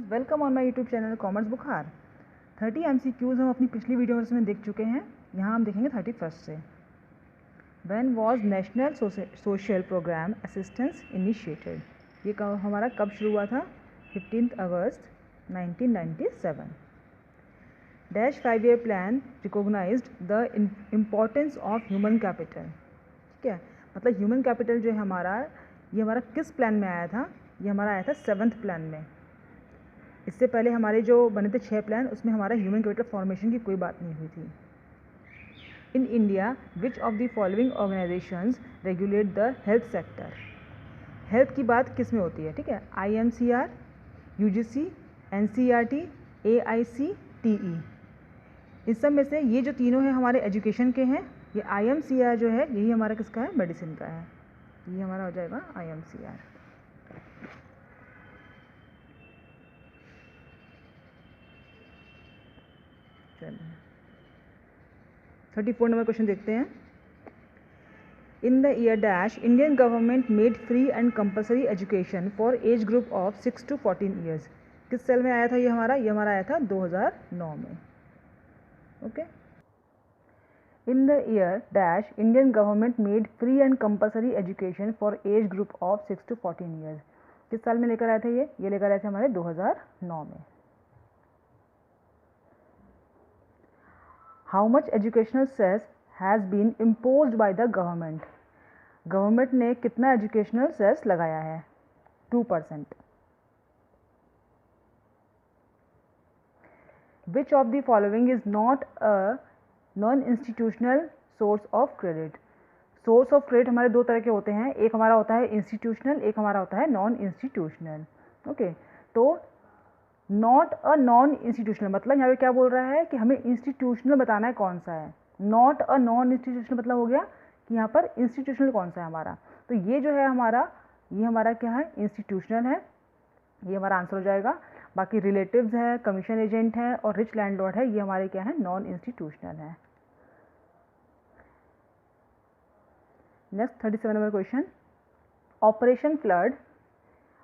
Welcome on my YouTube channel commerce बुखार। 30 MCQs हम अपनी पिछली वीडियोस में देख चुके हैं। यहाँ हम देखेंगे 31st से। When was national social program assistance initiated, ये हमारा कब शुरू हुआ था? 15 अगस्त 1997। Dash 5 year plan recognized the importance of human capital. ठीक है, मतलब ह्यूमन कैपिटल जो है हमारा, ये हमारा किस प्लान में आया था? ये हमारा आया था 7th प्लान में। इससे पहले हमारे जो बने थे 6 प्लान, उसमें हमारा ह्यूमन कैपिटल फॉर्मेशन की कोई बात नहीं हुई थी। In India which of the following organisations regulate the health sector. Health की बात किस में होती है? ठीक है, IMCR, UGC, NCERT, AICTE। इस सब में से ये जो तीनों हैं हमारे एजुकेशन के हैं। ये IMCR जो है यही हमारा किसका है? मेडिसिन का है। ये हमारा हो जाएगा IMCR। चलिए 34 नंबर क्वेश्चन देखते हैं। In the year dash Indian government made free and compulsory education for age group of 6 to 14 years. किस साल में आया था ये हमारा? ये हमारा आया था 2009 में। Okay, in the year dash Indian government made free and compulsory education for age group of 6 to 14 years. किस साल में लेकर आए थे ये लेकर आए थे हमारे 2009 में। How much educational cess has been imposed by the government. Government ने कितना एजुकेशनल सेस लगाया है? 2%। Which of the following is not a non institutional source of credit. Source of credit हमारे दो तरह के होते हैं, एक हमारा होता है इंस्टीट्यूशनल, एक हमारा होता है नॉन इंस्टीट्यूशनल। ओके, तो नॉट अ नॉन इंस्टीट्यूशनल मतलब यहाँ पे क्या बोल रहा है कि हमें इंस्टीट्यूशनल बताना है कौन सा है। नॉट अ नॉन इंस्टीट्यूशनल मतलब हो गया कि यहाँ पर इंस्टीट्यूशनल कौन सा है हमारा। तो ये जो है हमारा, ये हमारा क्या है? इंस्टीट्यूशनल है। ये हमारा आंसर हो जाएगा। बाकी रिलेटिव्स है, कमीशन एजेंट है और रिच लैंडलॉर्ड है, ये हमारे क्या है? नॉन इंस्टीट्यूशनल है। Next 37 number question. Operation flood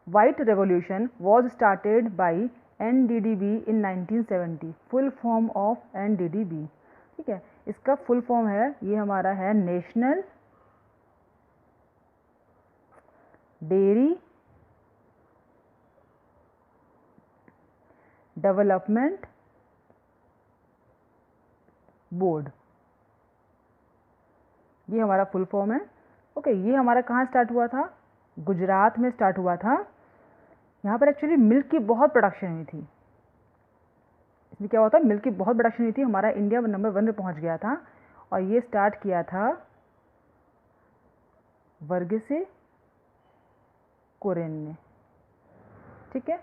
white revolution was started by NDDB in 1970। Full form of NDDB। ठीक है, इसका फुल फॉर्म है, ये हमारा है नेशनल डेयरी डेवलपमेंट बोर्ड। ये हमारा फुल फॉर्म है। ओके, ये हमारा कहाँ स्टार्ट हुआ था? गुजरात में स्टार्ट हुआ था। यहाँ पर एक्चुअली मिल्क की बहुत प्रोडक्शन हुई थी। इसमें क्या हुआ था? मिल्क की बहुत प्रोडक्शन हुई थी। हमारा इंडिया नंबर 1 में पहुँच गया था और ये स्टार्ट किया था वर्गीसे कुरियन ने। ठीक है,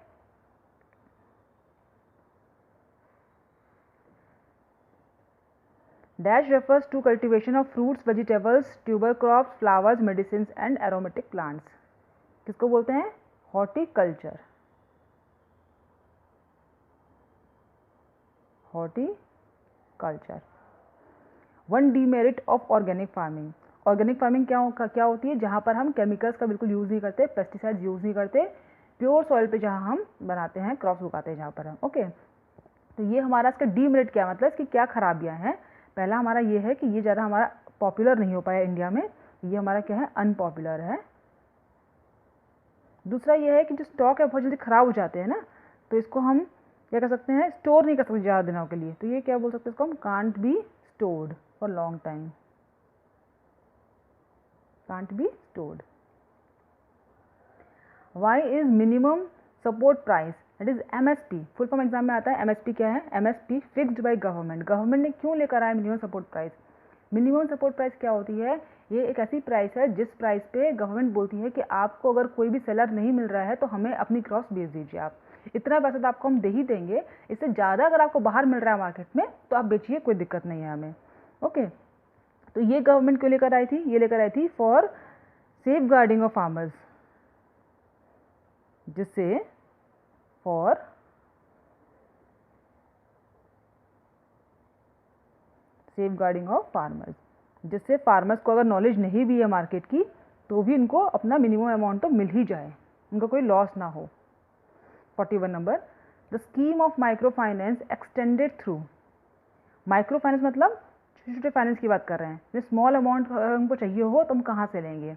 dash refers to cultivation of fruits, vegetables, tuber crops, flowers, medicine and aromatic plants. किसको बोलते हैं? Horticulture. Horticulture. One demerit of organic farming. Organic farming क्या होती है? जहाँ पर हम केमिकल्स का बिल्कुल यूज़ नहीं करते, पेस्टिसाइड्स यूज़ नहीं करते, प्योर सॉइल पे जहाँ हम बनाते हैं, क्रॉप्स उगाते हैं जहाँ पर हम। ओके, तो ये हमारा इसका डीमेरिट क्या मतलब इसकी क्या खराबियाँ हैं? पहला हमारा ये है कि ये ज़्यादा हमारा पॉपुलर नहीं हो पाया इंडिया में, ये हमारा क्या है? अनपॉपुलर है। दूसरा ये है कि जो स्टॉक है बहुत जल्दी ख़राब हो जाते हैं ना, तो इसको हम क्या कर सकते हैं? स्टोर नहीं कर सकते ज़्यादा दिनों के लिए। तो ये क्या बोल सकते हैं? इसको हम can't be stored for long time. Can't be stored. Why is minimum support price that is MSP। Full form exam में आता है। MSP क्या है? MSP fixed by government. Government ने क्यों लेकर आया minimum support price? Minimum support price क्या होती है? ये एक ऐसी प्राइस है जिस प्राइस पे गवर्नमेंट बोलती है कि आपको अगर कोई भी सेलर नहीं मिल रहा है तो हमें अपनी क्रॉप्स बेच दीजिए। आप इतना पैसा तो आपको हम दे ही देंगे, इससे ज़्यादा अगर आपको बाहर मिल रहा है मार्केट में तो आप बेचिए, कोई दिक्कत नहीं है हमें। ओके, तो ये गवर्नमेंट क्यों लेकर आई थी? ये लेकर आई थी for safeguarding of farmers, जिससे for safeguarding of farmers, जिससे फार्मर्स को अगर नॉलेज नहीं भी है मार्केट की तो भी उनको अपना मिनिमम अमाउंट तो मिल ही जाए, उनका कोई लॉस ना हो। 41 number, the scheme of micro finance extended through, micro finance मतलब छोटे छोटे फाइनेंस की बात कर रहे हैं, जो स्मॉल अमाउंट अगर हमको चाहिए हो तो हम कहाँ से लेंगे।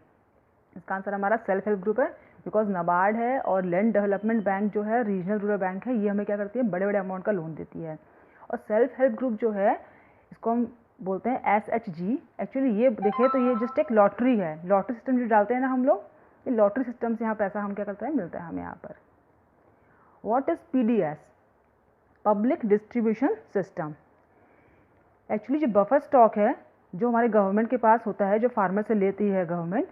इसका आंसर हमारा सेल्फ हेल्प ग्रुप है, बिकॉज नाबार्ड है और लैंड डेवलपमेंट बैंक जो है रीजनल रूरल बैंक है, ये हमें क्या करती है, बड़े बड़े अमाउंट का लोन देती है। और सेल्फ हेल्प ग्रुप जो है इसको हम बोलते हैं SHG। एक्चुअली ये देखें तो ये जस्ट एक लॉटरी है, लॉटरी सिस्टम जो डालते हैं ना हम लोग, ये लॉटरी सिस्टम से यहाँ पैसा हम क्या करते हैं, मिलता है हमें यहाँ पर। What is PDS? Public distribution system. Actually जो बफर स्टॉक है जो हमारे गवर्नमेंट के पास होता है, जो फार्मर से लेती है गवर्नमेंट,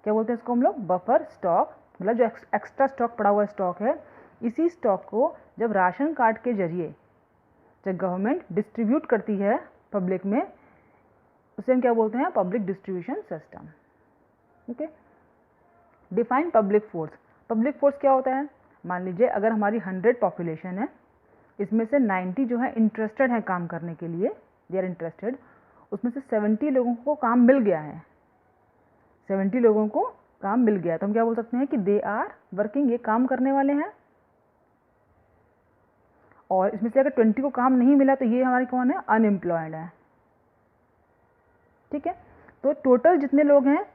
क्या बोलते हैं इसको हम लोग, बफर स्टॉक, मतलब जो एक्स्ट्रा स्टॉक पड़ा हुआ स्टॉक है, इसी स्टॉक को जब राशन कार्ड के जरिए जब गवर्नमेंट डिस्ट्रीब्यूट करती है पब्लिक में, उसे हम क्या बोलते हैं, public distribution system. Okay, define public force. Public force क्या होता है, मान लीजिए अगर हमारी 100 पॉपुलेशन है, इसमें से 90 जो है इंटरेस्टेड है काम करने के लिए, दे आर इंटरेस्टेड, उसमें से 70 लोगों को काम मिल गया है, 70 लोगों को काम मिल गया है, तो हम क्या बोल सकते हैं कि दे आर वर्किंग, ये काम करने वाले हैं। और इसमें से अगर 20 को काम नहीं मिला तो ये हमारे कौन है, अनएम्प्लॉयड है। ठीक है, तो टोटल जितने लोग हैं,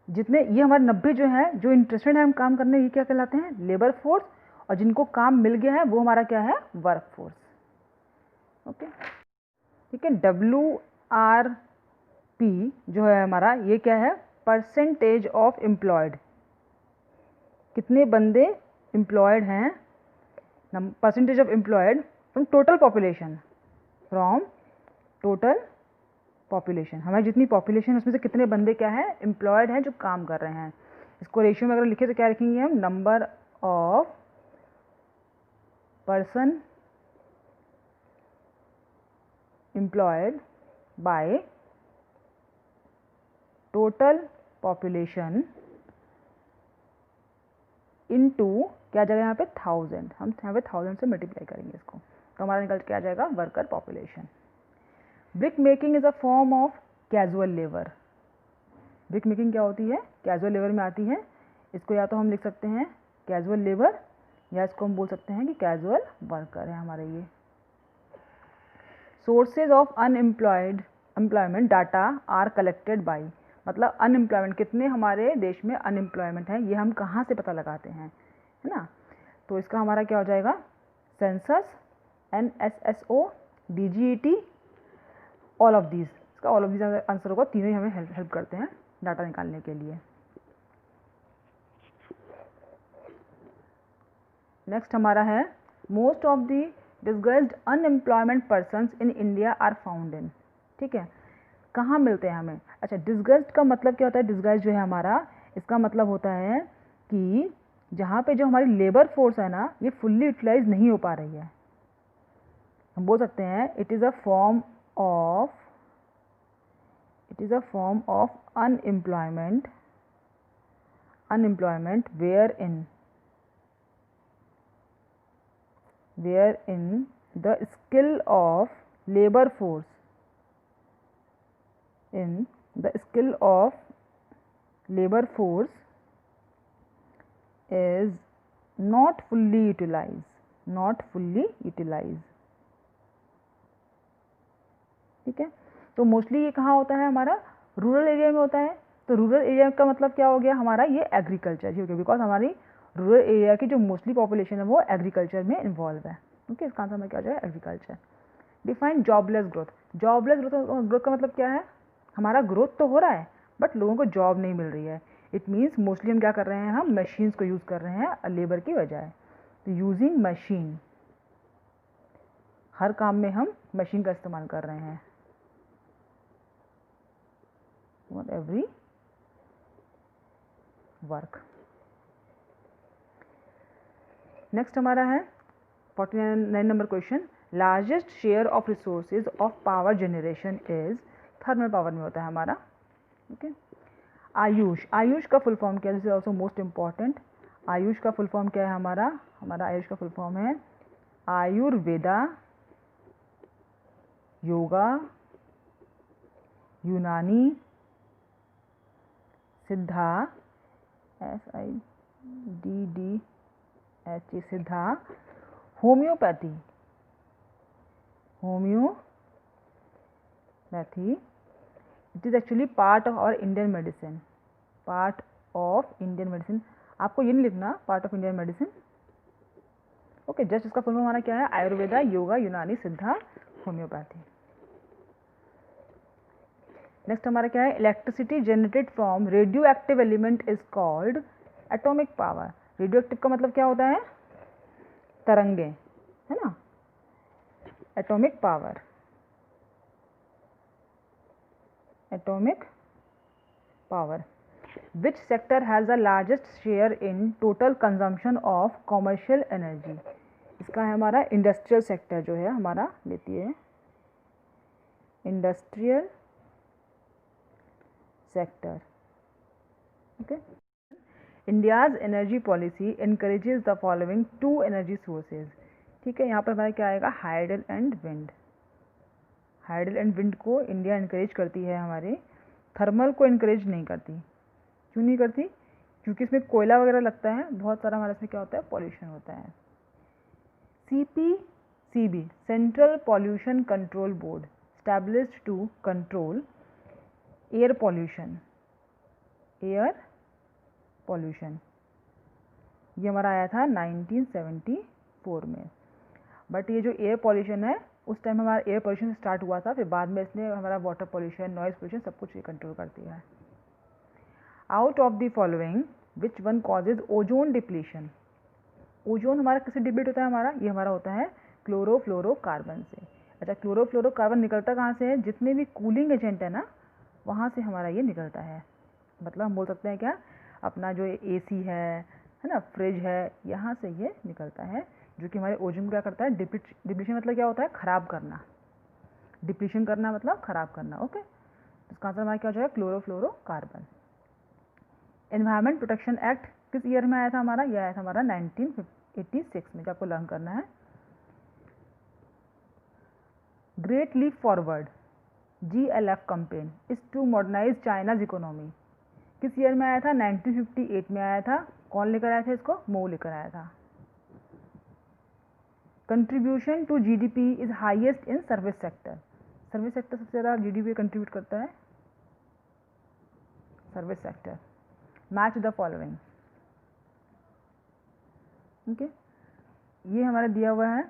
जितने ये हमारे 90 जो है जो इंटरेस्टेड है हम काम करने, ये क्या कहलाते हैं, लेबर फोर्स, और जिनको काम मिल गया है वो हमारा क्या है, वर्क फोर्स। ओके, ठीक है। WRP जो है हमारा, ये क्या है, परसेंटेज ऑफ एम्प्लॉयड, कितने बंदे एम्प्लॉयड हैं, percentage of employed from total population, from total population, हमारी जितनी पॉपुलेशन है उसमें से कितने बंदे क्या है, एम्प्लॉयड हैं, जो काम कर रहे हैं। इसको रेशियो में अगर लिखे तो क्या लिखेंगे हम, number of person employed by total population into क्या आ जाएगा यहाँ पे, 1000, हम यहाँ पे 1000 से मल्टीप्लाई करेंगे इसको, तो हमारा निकल के आ जाएगा worker population. Brick making is a form of casual labour. Brick making क्या होती है, कैजुअल लेबर में आती है। इसको या तो हम लिख सकते हैं कैजुअल लेबर, या इसको हम बोल सकते हैं कि कैजुअल वर्कर है हमारे ये। Sources of employment data are collected by, मतलब अनएम्प्लॉयमेंट, कितने हमारे देश में अनएम्प्लॉयमेंट है, ये हम कहाँ से पता लगाते हैं, है ना। तो इसका हमारा क्या हो जाएगा, census, NSSO, DGET, all of these. इसका ऑल ऑफ दीज आंसर होगा, तीनों ही हमें हेल्प करते हैं डाटा निकालने के लिए। नेक्स्ट हमारा है, most of the disguised unemployment persons in India are found in. ठीक है, कहाँ मिलते हैं हमें। अच्छा, डिस्गस्ड का मतलब क्या होता है, डिस्गस्ड जो है हमारा, इसका मतलब होता है कि जहाँ पे जो हमारी लेबर फोर्स है ना, ये फुल्ली यूटिलाइज नहीं हो पा रही है। हम बोल सकते हैं it is a form of unemployment wherein the skill of labor force is not fully utilized। ठीक है, तो मोस्टली ये कहाँ होता है हमारा, रूरल एरिया में होता है। तो रूरल एरिया का मतलब क्या हो गया हमारा, ये एग्रीकल्चर ही हो गया, बिकॉज हमारी रूरल एरिया की जो मोस्टली पॉपुलेशन है वो एग्रीकल्चर में इन्वॉल्व है। ओके, इसका आंसर में क्या हो जाएगा, agriculture. Define jobless growth. Jobless growth का मतलब क्या है, हमारा ग्रोथ तो हो रहा है बट लोगों को जॉब नहीं मिल रही है। इट मीन्स मोस्टली हम क्या कर रहे हैं, हम मशीन्स को यूज़ कर रहे हैं लेबर की बजाय। तो यूजिंग मशीन, हर काम में हम मशीन का इस्तेमाल कर रहे हैं, फॉर एवरी वर्क। नेक्स्ट हमारा है 49 number question, largest share of resources of power generation is, thermal power में होता है हमारा। ओके, आयुष का फुल फॉर्म क्या है, this is also most important. Ayush का फुल फॉर्म क्या है हमारा आयुष का फुल फॉर्म है आयुर्वेदा, योगा, यूनानी, Siddha, SIDDHA Siddha, homeopathy it is actually part of our Indian medicine, part of Indian medicine. आपको ये नहीं लिखना part of Indian medicine, okay. Just इसका फुल फॉर्म हमारा क्या है, आयुर्वेदा, योगा, यूनानी, सिद्धा, होम्योपैथी। नेक्स्ट हमारा क्या है, electricity generated from radio active element is called atomic power. Radio active का मतलब क्या होता है, तरंगे, है ना। Atomic power, atomic power. Which sector has the largest share in total consumption of commercial energy. इसका है हमारा इंडस्ट्रियल सेक्टर जो है हमारा लेती है, industrial sector, okay. India's energy policy encourages the following two energy sources. ठीक है, यहाँ पर हमारा क्या आएगा, hydel and wind. Hydel and wind को इंडिया इनकरेज करती है हमारे, थर्मल को इनकरेज नहीं करती। क्यों नहीं करती, क्योंकि इसमें कोयला वगैरह लगता है, बहुत सारा हमारे इसमें क्या होता है, पॉल्यूशन होता है। CPCB central pollution control board established to control air pollution, air pollution, ये हमारा आया था 1974 में। बट ये जो एयर पॉल्यूशन है उस टाइम हमारा एयर पॉल्यूशन स्टार्ट हुआ था, फिर बाद में इसने हमारा वाटर पॉल्यूशन, नॉइज़ पॉल्यूशन सब कुछ ये कंट्रोल करती है। Out of the following which one causes ozone depletion. Ozone हमारा किससे डिप्लीट होता है, हमारा ये हमारा होता है क्लोरोफ्लोरोकार्बन से। अच्छा, क्लोरोफ्लोरोकार्बन निकलता कहाँ से है, जितने भी कूलिंग एजेंट है ना वहाँ से हमारा ये निकलता है। मतलब हम बोल सकते हैं क्या, अपना जो AC है ना, फ्रिज है, यहाँ से ये निकलता है, जो कि हमारे ओजोन क्या करता है, डिप्लीशन मतलब क्या होता है, ख़राब करना। डिप्लीशन करना मतलब ख़राब करना, ओके। इसका आंसर हमारा क्या हो जाएगा, क्लोरोफ्लोरोकार्बन। एनवायरनमेंट प्रोटेक्शन एक्ट किस ईयर में आया था हमारा, यह आया था हमारा 1986 में, जो आपको लर्न करना है। Great leap forward GLF campaign is to modernize China's economy किस ईयर में आया था, 1958 में आया था। कौन लेकर आया था इसको, मो लेकर आया था। Contribution to GDP is highest in service sector. Service sector सबसे ज़्यादा GDP कंट्रीब्यूट करता है, service sector. Match the following, okay. ये हमारा दिया हुआ है,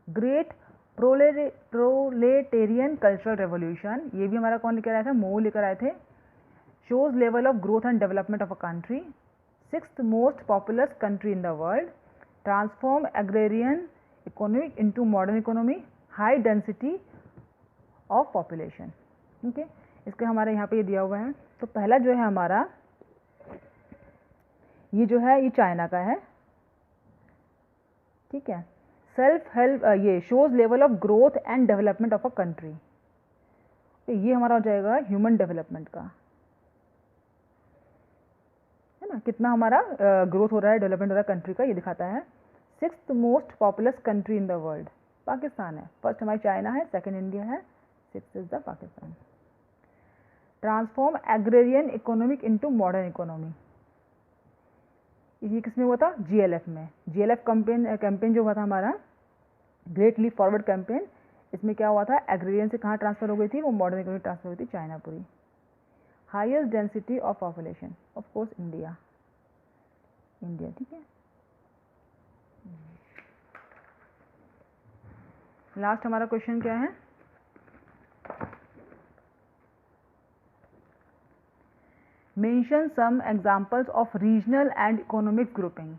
ग्रेट प्रोलेटेरियन कल्चरल रेवोल्यूशन, ये भी हमारा कौन लेकर आया था, मो लेकर आए थे। Shows level of growth and development of a country, 6th most populous country in the world, transform agrarian economy into modern economy, high density of population, okay. इसके हमारे यहाँ पे ये दिया हुआ है। तो पहला जो है हमारा, ये जो है ये चाइना का है, ठीक है। सेल्फ हेल्प, ये shows level of growth and development of a country, तो ये हमारा हो जाएगा ह्यूमन डेवलपमेंट का, है ना, कितना हमारा ग्रोथ हो रहा है, डेवलपमेंट हो रहा है कंट्री का, ये दिखाता है। 6th most populous country in the world Pakistan है, फर्स्ट हमारी चाइना है, सेकंड इंडिया है, 6th is the Pakistan. Transform agrarian economic into modern economy, ये किसमें हुआ था, GLF में। GLF कैंपेन जो हुआ था हमारा, ग्रेट लीप फॉरवर्ड कैंपेन, इसमें क्या हुआ था, एग्रेरियन से कहाँ ट्रांसफर हो गई थी, वो मॉडर्न इकोनॉमी ट्रांसफर हुई थी, चाइना पूरी। Highest density of population, of course India, India, ठीक है। लास्ट हमारा क्वेश्चन क्या है, mention some examples of regional and economic grouping.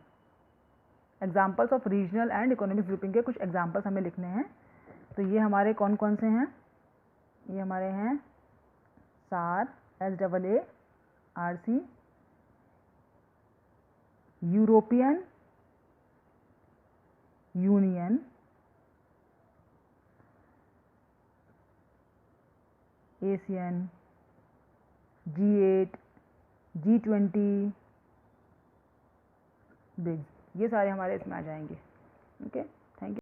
Examples of regional and economic grouping के कुछ एग्जांपल्स हमें लिखने हैं। तो ये हमारे कौन कौन से हैं, ये हमारे हैं SAR, SAARC, European Union, Asian, G8, G20, BRICS, ये सारे हमारे इसमें आ जाएंगे, ओके।